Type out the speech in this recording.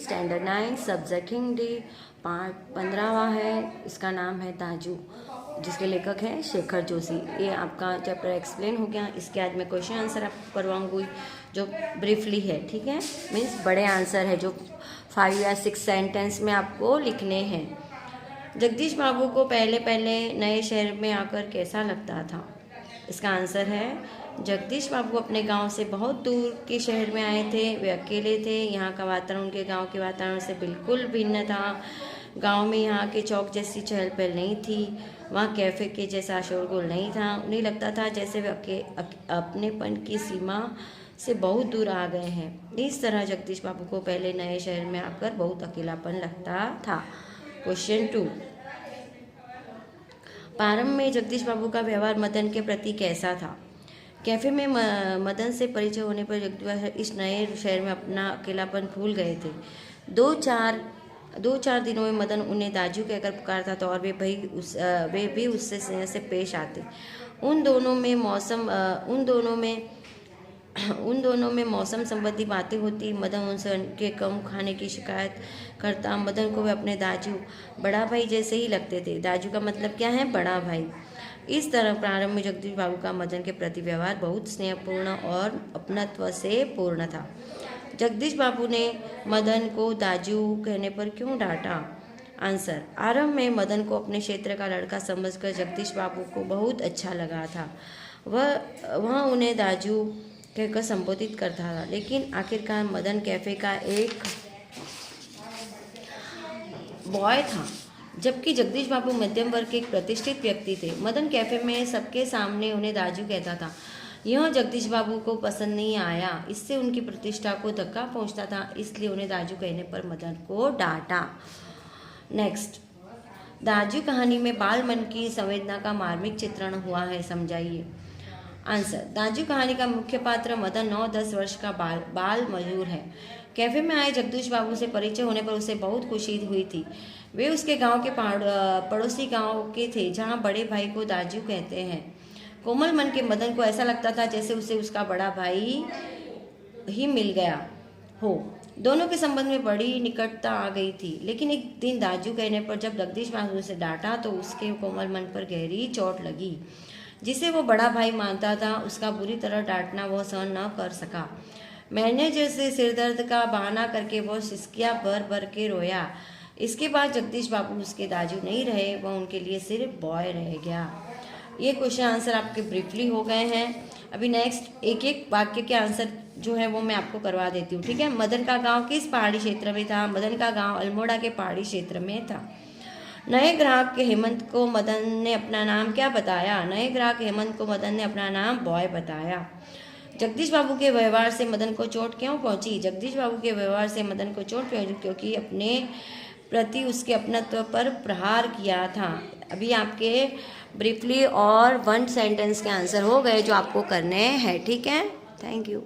Standard 9 subject Hindi part 15वां है। इसका नाम है दाजू, जिसके लेखक हैं शेखर जोशी। ये आपका चैप्टर एक्सप्लेन हो गया। इसके आज मैं क्वेश्चन आंसर आपको करवाऊंगी जो ब्रीफली है, ठीक है। मीन्स बड़े आंसर है जो 5 या 6 सेंटेंस में आपको लिखने हैं। जगदीश बाबू को पहले पहले नए शहर में आकर कैसा लगता था? इसका आंसर है जगदीश बाबू अपने गांव से बहुत दूर के शहर में आए थे। वे अकेले थे। यहाँ का वातावरण उनके गांव के वातावरण से बिल्कुल भिन्न था। गांव में यहाँ के चौक जैसी चहल पहल नहीं थी। वहाँ कैफ़े के जैसा शोरगुल नहीं था। उन्हें लगता था जैसे वे अपनेपन की सीमा से बहुत दूर आ गए हैं। इस तरह जगदीश बाबू को पहले नए शहर में आकर बहुत अकेलापन लगता था। क्वेश्चन 2, प्रारंभ में जगदीश बाबू का व्यवहार मदन के प्रति कैसा था? कैफे में मदन से परिचय होने पर जगदीश इस नए शहर में अपना अकेलापन भूल गए थे। दो चार दिनों में मदन उन्हें दाजू कहकर पुकारता था और वे भी उससे स्नेह से पेश आते। उन दोनों में मौसम संबंधी बातें होती। मदन उनसे उनके कम खाने की शिकायत करता। मदन को वे अपने दाजू बड़ा भाई जैसे ही लगते थे। दाजू का मतलब क्या है? बड़ा भाई। इस तरह प्रारंभ में जगदीश बाबू का मदन के प्रति व्यवहार बहुत स्नेहपूर्ण और अपनत्व से पूर्ण था। जगदीश बाबू ने मदन को दाजू कहने पर क्यों डांटा? आंसर, आरंभ में मदन को अपने क्षेत्र का लड़का समझकर जगदीश बाबू को बहुत अच्छा लगा था। वह उन्हें दाजू कहकर संबोधित करता था। लेकिन आखिरकार मदन कैफे का एक बॉय था, जबकि जगदीश बाबू मध्यम वर्ग के एक प्रतिष्ठित व्यक्ति थे। मदन कैफे में सबके सामने उन्हें दाजू कहता था। यह जगदीश बाबू को पसंद नहीं आया। इससे उनकी प्रतिष्ठा को धक्का पहुंचता था। इसलिए उन्हें दाजू कहने पर मदन को डांटा। नेक्स्ट, दाजू कहानी में बाल मन की संवेदना का मार्मिक चित्रण हुआ है, समझाइए। आंसर, दाजू कहानी का मुख्य पात्र मदन 9-10 वर्ष का बाल मजूर है। कैफे में आए जगदीश बाबू से परिचय होने पर उसे बहुत खुशी हुई थी। वे उसके गांव के पड़ोसी गांव के थे, जहां बड़े भाई को दाजू कहते हैं। कोमल मन के मदन को ऐसा लगता था जैसे उसे उसका बड़ा भाई ही मिल गया हो। दोनों के संबंध में बड़ी निकटता आ गई थी। लेकिन एक दिन दाजू कहने पर जब जगदीश बाबू उसे डांटा तो उसके कोमल मन पर गहरी चोट लगी। जिसे वो बड़ा भाई मानता था, उसका बुरी तरह डांटना वह सहन न कर सका। मैनेजर से सिरदर्द का बहाना करके वह सिसकियां भर भर के रोया। इसके बाद जगदीश बाबू उसके दाजू नहीं रहे, वह उनके लिए सिर्फ बॉय रह गया। ये क्वेश्चन आंसर आपके ब्रीफली हो गए हैं। अभी नेक्स्ट एक एक वाक्य के आंसर जो है वो मैं आपको करवा देती हूँ, ठीक है। मदन का गांव किस पहाड़ी क्षेत्र में था? मदन का गांव अल्मोड़ा के पहाड़ी क्षेत्र में था। नए ग्राहक हेमंत को मदन ने अपना नाम क्या बताया? नए ग्राहक हेमंत को मदन ने अपना नाम बॉय बताया। जगदीश बाबू के व्यवहार से मदन को चोट क्यों पहुंची? जगदीश बाबू के व्यवहार से मदन को चोट पहुंची क्योंकि अपने प्रति उसके अपनत्व पर प्रहार किया था। अभी आपके ब्रीफली और 1 सेंटेंस के आंसर हो गए जो आपको करने हैं, ठीक है। Thank you.